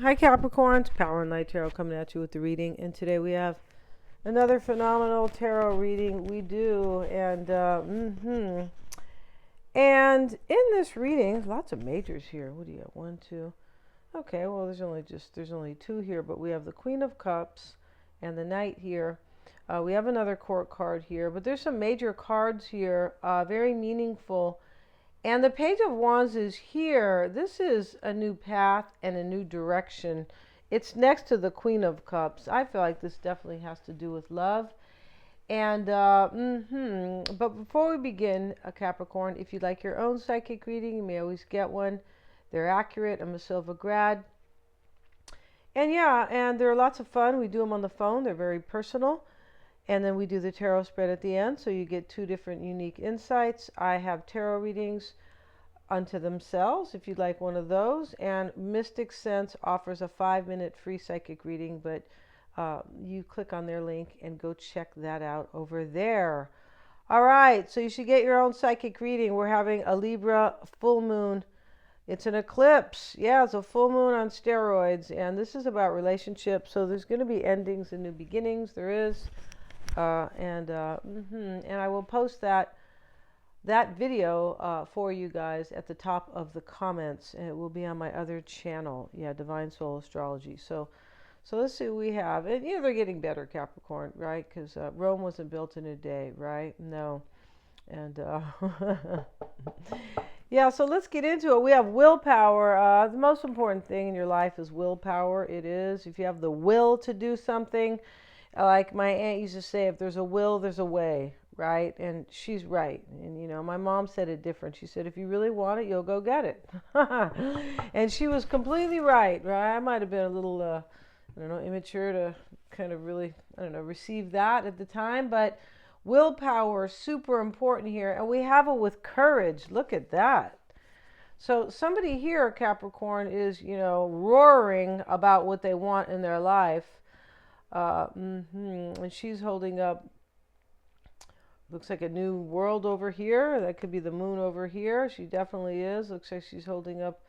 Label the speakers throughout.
Speaker 1: Hi Capricorn, it's Power and Light Tarot coming at you with the reading, and today we have another phenomenal tarot reading we do, and in this reading, lots of majors here. What do you have? One, two. Okay, well there's only two here, but we have the Queen of Cups and the Knight here. We have another court card here, but there's some major cards here, very meaningful. And the Page of Wands is here. This is a new path and a new direction. It's next to the Queen of Cups. I feel like this definitely has to do with love. And, but before we begin, Capricorn, if you'd like your own psychic reading, you may always get one. They're accurate. I'm a Silva grad. And yeah, and they're lots of fun. We do them on the phone. They're very personal. And then we do the tarot spread at the end, so you get two different unique insights. I have tarot readings unto themselves, if you'd like one of those. And Mystic Sense offers a 5-minute free psychic reading, but you click on their link and go check that out over there. All right, so you should get your own psychic reading. We're having a Libra full moon. It's an eclipse. Yeah, it's a full moon on steroids, and this is about relationships. So there's going to be endings and new beginnings. There is. And I will post that video for you guys at the top of the comments, and it will be on my other channel. Yeah, Divine Soul Astrology. So let's see what we have. And they're getting better, Capricorn, right? Because Rome wasn't built in a day, right? No. And yeah, so let's get into it. We have willpower. The most important thing in your life is willpower. It is. If you have the will to do something, like my aunt used to say, if there's a will, there's a way, right? And she's right. And, my mom said it different. She said, if you really want it, you'll go get it. And she was completely right, right? I might have been a little, immature to kind of really, receive that at the time. But willpower is super important here. And we have it with courage. Look at that. So somebody here, Capricorn, is, roaring about what they want in their life. And she's holding up, looks like a new world over here. That could be the moon over here. She definitely is. Looks like she's holding up,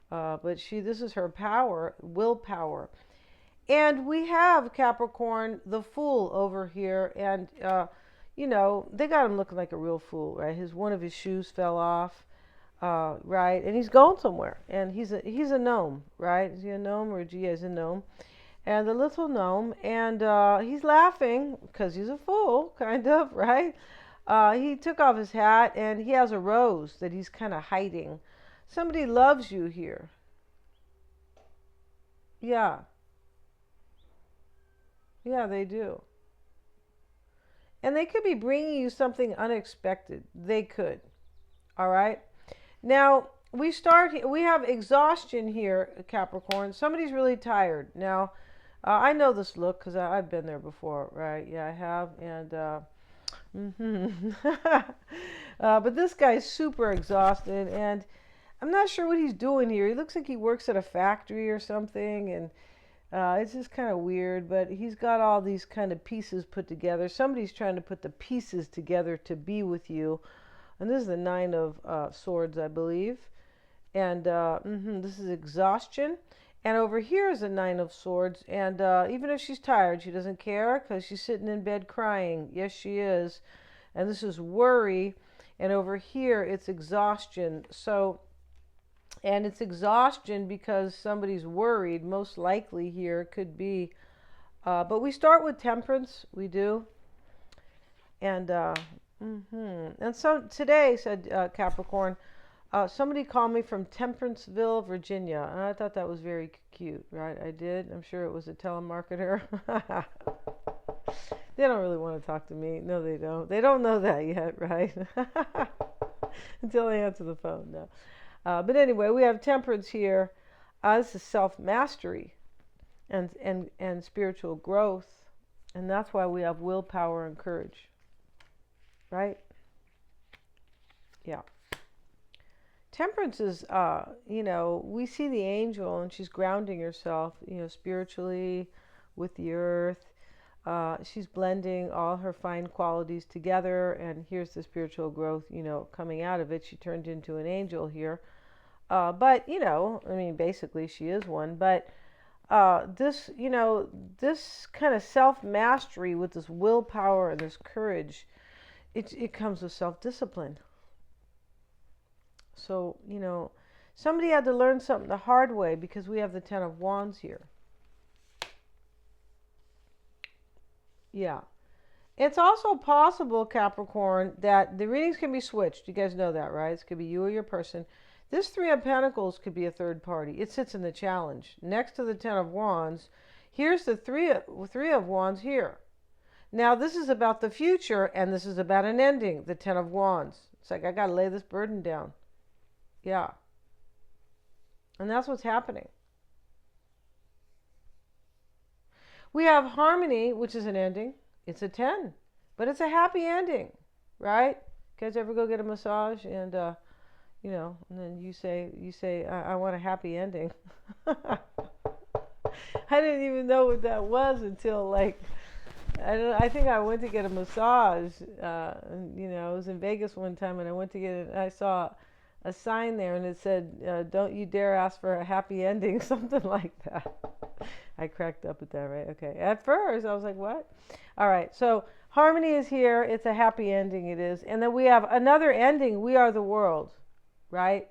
Speaker 1: but this is her power, willpower. And we have Capricorn, the Fool over here, and they got him looking like a real fool, right? One of his shoes fell off, right, and he's going somewhere, and he's a gnome, right? Is he a gnome or he's a gnome? And the little gnome, and he's laughing because he's a fool, kind of, right? He took off his hat, and he has a rose that he's kind of hiding. Somebody loves you here. Yeah. Yeah, they do. And they could be bringing you something unexpected. They could. All right? Now, we have exhaustion here, Capricorn. Somebody's really tired. Now, I know this look because I've been there before, right? Yeah, I have. And but this guy's super exhausted, and I'm not sure what he's doing here. He looks like he works at a factory or something, and it's just kind of weird. But he's got all these kind of pieces put together. Somebody's trying to put the pieces together to be with you. And this is the 9 of Swords, I believe. And this is exhaustion. And over here is a 9 of Swords. And even if she's tired, she doesn't care because she's sitting in bed crying. Yes, she is. And this is worry. And over here, it's exhaustion. And it's exhaustion because somebody's worried. Most likely here could be. But we start with Temperance. We do. And so today, said Capricorn, somebody called me from Temperanceville, Virginia, and I thought that was very cute, right? I did. I'm sure it was a telemarketer. They don't really want to talk to me. No, they don't. They don't know that yet, right? Until they answer the phone. No. But anyway, we have Temperance here. This is self-mastery and spiritual growth, and that's why we have willpower and courage, right? Yeah. Temperance is, we see the angel, and she's grounding herself, spiritually with the earth. She's blending all her fine qualities together, and here's the spiritual growth, coming out of it. She turned into an angel here. But, basically she is one. But this, this kind of self-mastery with this willpower and this courage, it comes with self-discipline. So, somebody had to learn something the hard way because we have the Ten of Wands here. Yeah. It's also possible, Capricorn, that the readings can be switched. You guys know that, right? It could be you or your person. This Three of Pentacles could be a third party. It sits in the challenge. Next to the Ten of Wands, here's the Three of Wands here. Now, this is about the future, and this is about an ending, the Ten of Wands. It's like, I got to lay this burden down. Yeah. And that's what's happening. We have Harmony, which is an ending. It's a 10, but it's a happy ending, right? You guys ever go get a massage and, and then you say, I want a happy ending. I didn't even know what that was until I think I went to get a massage. I was in Vegas one time and I went to get it. I saw a sign there and it said, don't you dare ask for a happy ending, something like that. I cracked up at that, right? Okay. At first, I was like, what? All right. So Harmony is here. It's a happy ending. It is. And then we have another ending. We Are the World, right?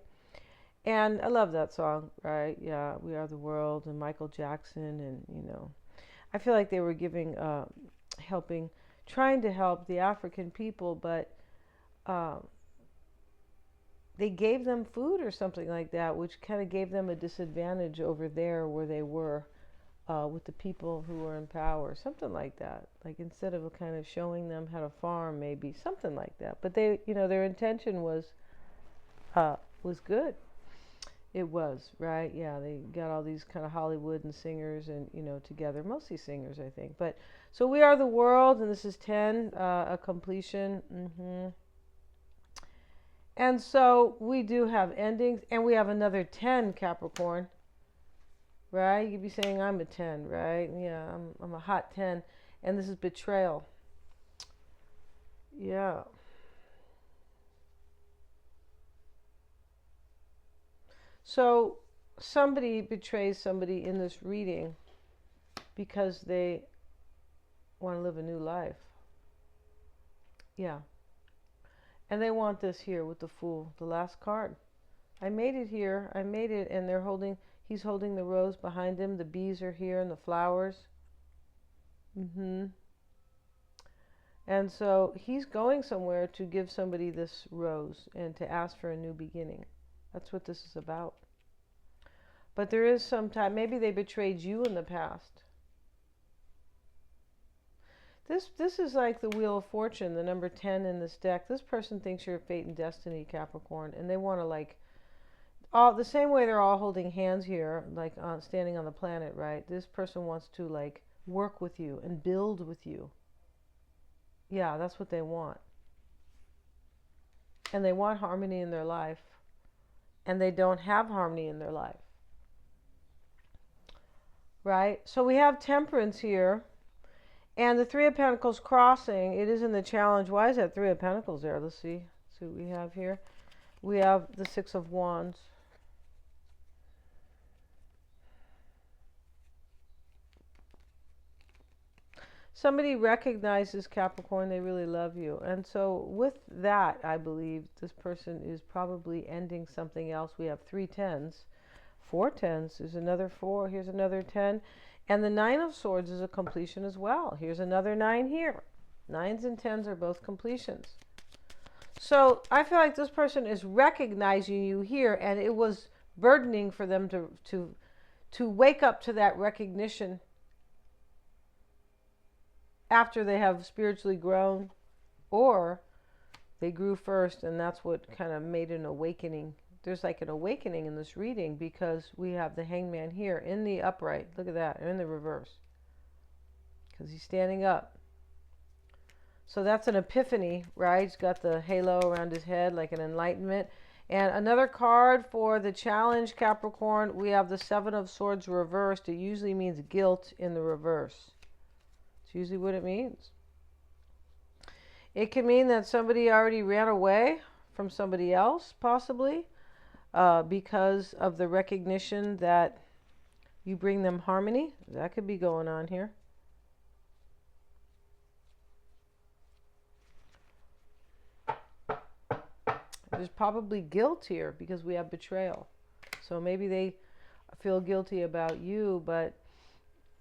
Speaker 1: And I love that song, right? Yeah. We Are the World and Michael Jackson. And, I feel like they were trying to help the African people, but they gave them food or something like that, which kind of gave them a disadvantage over there where they were. With the people who were in power, something like that. Like instead of kind of showing them how to farm, maybe something like that. But they, their intention was good. It was, right? Yeah, they got all these kind of Hollywood and singers and together, mostly singers, I think. But so We Are the World, and this is 10, a completion. And so we do have endings, and we have another 10, Capricorn. Right? You'd be saying I'm a 10, right? Yeah, I'm a hot 10. And this is betrayal. Yeah. So somebody betrays somebody in this reading because they want to live a new life. Yeah. And they want this here with the Fool, the last card. I made it here. I made it, and he's holding the rose behind him. The bees are here and the flowers. And so he's going somewhere to give somebody this rose and to ask for a new beginning. That's what this is about. But there is some time, maybe they betrayed you in the past. This is like the Wheel of Fortune, the number 10 in this deck. This person thinks you're fate and destiny, Capricorn, and they want to all the same way they're all holding hands here, standing on the planet, right? This person wants to work with you and build with you. Yeah, that's what they want. And they want harmony in their life. And they don't have harmony in their life. Right? So we have Temperance here. And the Three of Pentacles crossing, it is in the challenge. Why is that Three of Pentacles there? Let's see what we have here. We have the Six of Wands. Somebody recognizes, Capricorn, they really love you. And so with that, I believe this person is probably ending something else. We have 3 10s, 4 10s. There's another 4. Here's another 10. And the 9 of Swords is a completion as well. Here's another 9 here. 9s and 10s are both completions. So I feel like this person is recognizing you here, and it was burdening for them to wake up to that recognition after they have spiritually grown, or they grew first, and that's what kind of made an awakening. There's like an awakening in this reading because we have the Hangman here in the upright. Look at that, or in the reverse, because he's standing up. So that's an epiphany, right? He's got the halo around his head, like an enlightenment. And another card for the challenge, Capricorn, we have the 7 of Swords reversed. It usually means guilt in the reverse. It's usually what it means. It can mean that somebody already ran away from somebody else, possibly, because of the recognition that You bring them harmony. That could be going on here. There's probably guilt here because we have betrayal. So maybe they feel guilty about you, but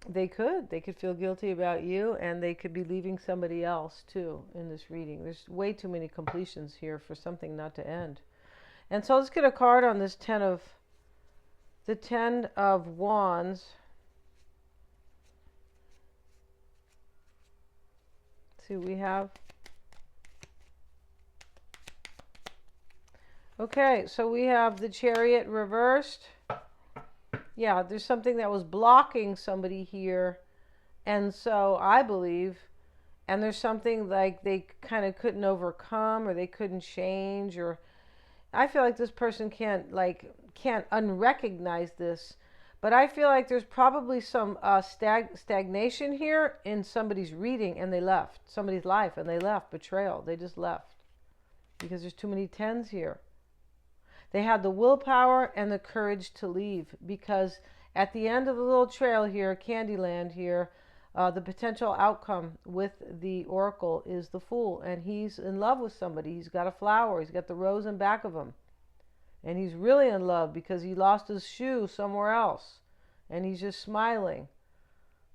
Speaker 1: they could feel guilty about you, and they could be leaving somebody else too in this reading. There's way too many completions here for something not to end. And so let's get a card on this the 10 of Wands. Let's see, we have. Okay, so we have the Chariot reversed. Yeah, there's something that was blocking somebody here. And so I believe, and there's something like they kind of couldn't overcome, or they couldn't change, or I feel like this person can't unrecognize this. But I feel like there's probably some stagnation here in somebody's reading, and they left. Somebody's life, and they left. Betrayal. They just left. Because there's too many 10s here. They had the willpower and the courage to leave, because at the end of the little trail here, Candyland here, the potential outcome with the Oracle is the Fool. And he's in love with somebody. He's got a flower. He's got the rose in back of him. And he's really in love because he lost his shoe somewhere else. And he's just smiling.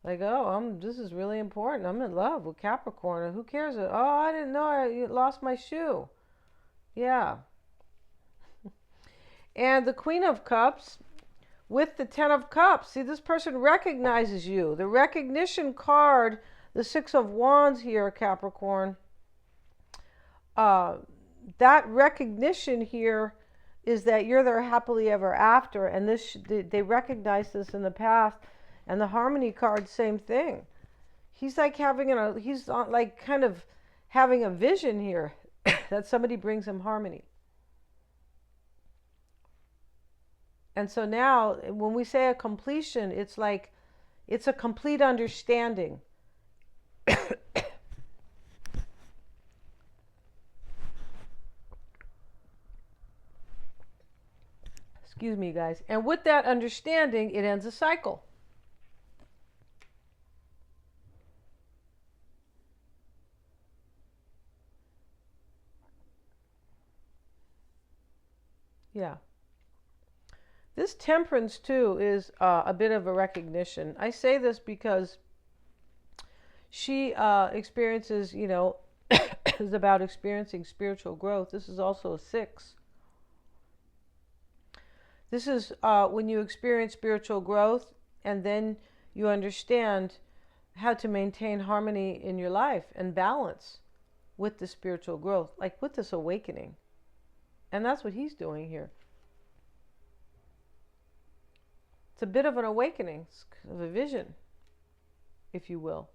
Speaker 1: Like, oh, this is really important. I'm in love with Capricorn. Who cares? Oh, I didn't know I lost my shoe. Yeah. And the Queen of Cups with the 10 of Cups. See, this person recognizes you. The recognition card, the 6 of Wands here, Capricorn. That recognition here is that you're their happily ever after. And they recognize this in the past. And the Harmony card, same thing. He's like he's like kind of having a vision here that somebody brings him harmony. And so now, when we say a completion, it's like, it's a complete understanding. Excuse me, guys. And with that understanding, it ends a cycle. Yeah. This Temperance, too, is a bit of a recognition. I say this because she experiences, is about experiencing spiritual growth. This is also a 6. This is when you experience spiritual growth, and then you understand how to maintain harmony in your life and balance with the spiritual growth, like with this awakening. And that's what he's doing here. It's a bit of an awakening, of a vision, if you will.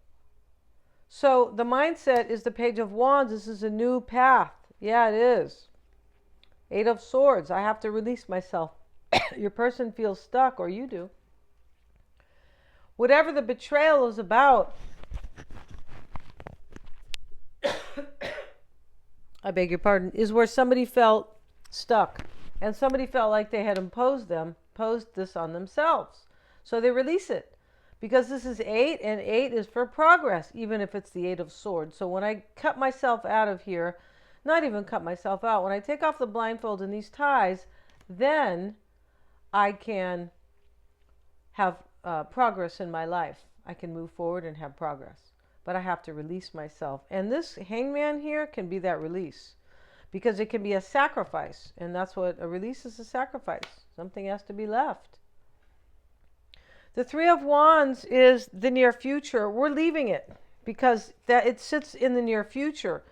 Speaker 1: So the mindset is the Page of Wands. This is a new path. Yeah, it is. 8 of Swords. I have to release myself. Your person feels stuck, or you do. Whatever the betrayal is about, I beg your pardon, is where somebody felt stuck. And somebody felt like they had imposed this on themselves. So they release it. Because this is 8, and 8 is for progress, even if it's the 8 of Swords. So when I cut myself out of here, not even cut myself out, when I take off the blindfold and these ties, then I can have progress in my life. I can move forward and have progress. But I have to release myself. And this Hangman here can be that release. Because it can be a sacrifice. And that's what a release is, a sacrifice. Something has to be left. The 3 of Wands is the near future. We're leaving it because it sits in the near future.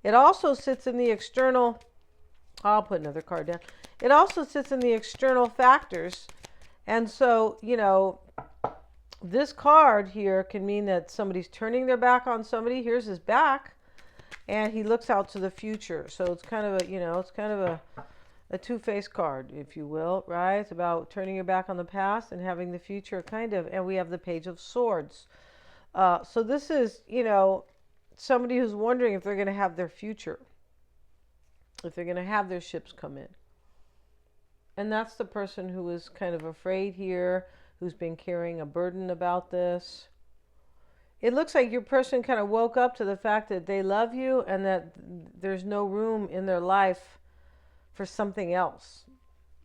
Speaker 1: It also sits in the external. I'll put another card down. It also sits in the external factors. And so, this card here can mean that somebody's turning their back on somebody. Here's his back. And he looks out to the future. So it's kind of a two-faced card, if you will, right? It's about turning your back on the past and having the future, kind of. And we have the Page of Swords. So this is, somebody who's wondering if they're going to have their future, if they're going to have their ships come in. And that's the person who is kind of afraid here, who's been carrying a burden about this. It looks like your person kind of woke up to the fact that they love you and that there's no room in their life for something else.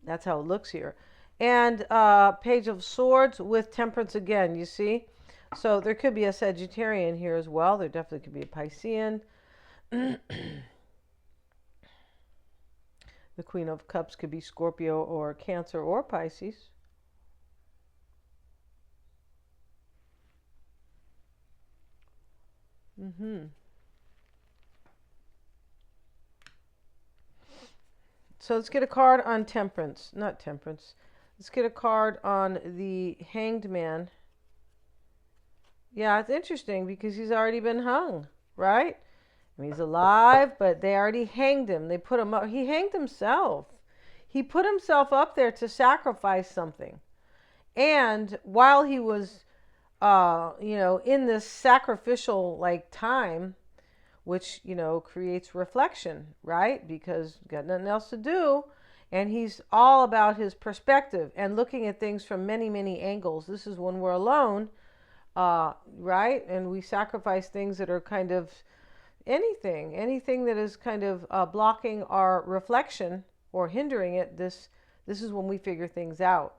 Speaker 1: That's how it looks here. And Page of Swords with Temperance again, you see? So there could be a Sagittarian here as well. There definitely could be a Piscean. The Queen of Cups could be Scorpio or Cancer or Pisces. So let's get a card on Temperance. Not Temperance. Let's get a card on the Hanged Man. Yeah, it's interesting because he's already been hung, right? I mean, he's alive, but they already hanged him. They put him up. He hanged himself. He put himself up there to sacrifice something. And while he was, in this sacrificial time, which, creates reflection, right? Because he's got nothing else to do. And he's all about his perspective and looking at things from many, many angles. This is when we're alone, right? And we sacrifice things that are kind of anything that is kind of blocking our reflection or hindering it. This is when we figure things out.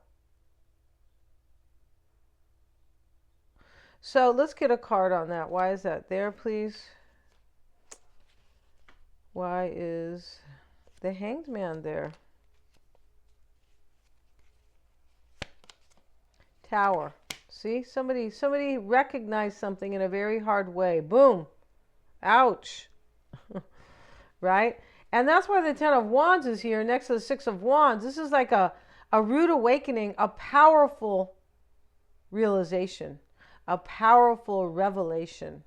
Speaker 1: So let's get a card on that. Why is that there, please? Why is the Hanged Man there? Tower. See, somebody recognized something in a very hard way. Boom. Ouch. Right? And that's why the Ten of Wands is here next to the Six of Wands. This is like a rude awakening, a powerful realization, a powerful revelation.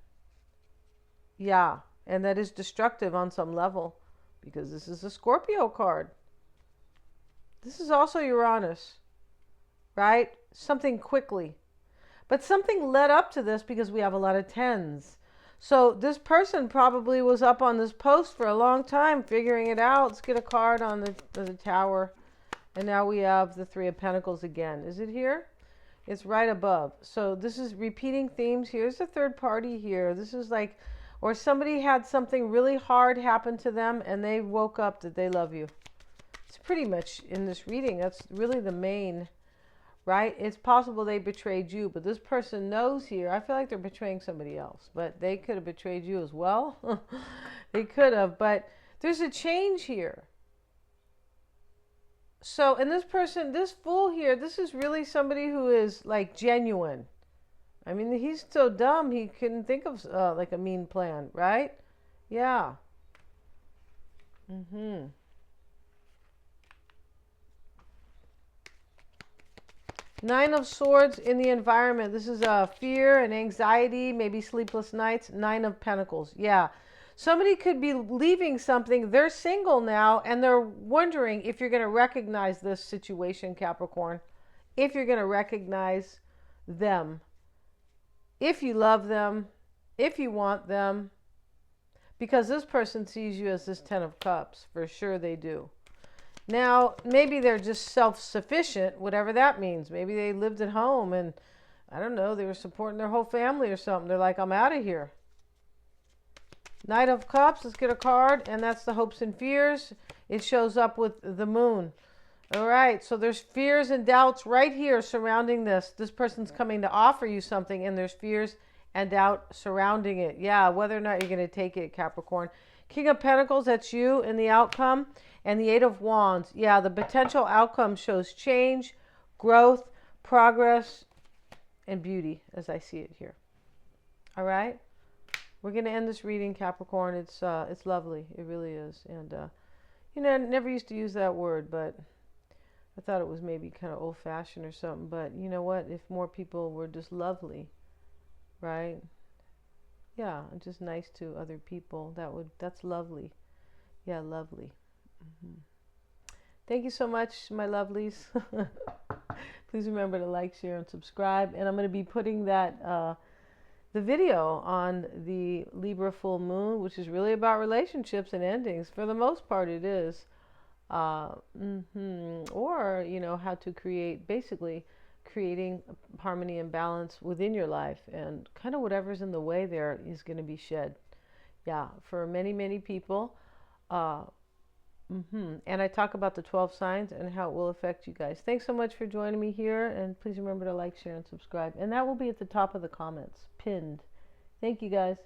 Speaker 1: Yeah. And that is destructive on some level because this is a Scorpio card. This is also Uranus, right? Something quickly. But something led up to this because we have a lot of tens. So this person probably was up on this post for a long time figuring it out. Let's get a card on the Tower. And now we have the Three of Pentacles again. Is it here? It's right above. So this is repeating themes. Here's the third party here. This is like... Or somebody had something really hard happen to them and they woke up that they love you. It's pretty much in this reading. That's really the main, right? It's possible they betrayed you, but this person knows here. I feel like they're betraying somebody else, but they could have betrayed you as well. They could have, but there's a change here. So, and this person, this Fool here, this is really somebody who is like genuine. I mean, he's so dumb, he couldn't think of like a mean plan, right? Yeah. Nine of Swords in the environment. This is fear and anxiety, maybe sleepless nights. Nine of Pentacles. Yeah. Somebody could be leaving something. They're single now, and they're wondering if you're going to recognize this situation, Capricorn. If you're going to recognize them. If you love them, if you want them, because this person sees you as this Ten of Cups. For sure they do. Now, maybe they're just self-sufficient, whatever that means. Maybe they lived at home and, I don't know, they were supporting their whole family or something. They're like, I'm out of here. Knight of Cups, let's get a card, and that's the hopes and fears. It shows up with the Moon. All right, so there's fears and doubts right here surrounding this. This person's coming to offer you something, and there's fears and doubt surrounding it. Yeah, whether or not you're going to take it, Capricorn. King of Pentacles, that's you in the outcome. And the Eight of Wands. Yeah, the potential outcome shows change, growth, progress, and beauty, as I see it here. All right? We're going to end this reading, Capricorn. It's lovely. It really is. And, I never used to use that word, but... I thought it was maybe kind of old-fashioned or something, but you know what? If more people were just lovely, right? Yeah, just nice to other people. That's lovely. Yeah, lovely. Thank you so much, my lovelies. Please remember to like, share, and subscribe. And I'm going to be putting that the video on the Libra full moon, which is really about relationships and endings. For the most part, it is. Or how to create, basically creating harmony and balance within your life, and kind of whatever's in the way there is going to be shed. Yeah, for many, many people. Uh, And I talk about the 12 signs and how it will affect you guys. Thanks so much for joining me here. And please remember to like, share, and subscribe. And that will be at the top of the comments, pinned. Thank you guys.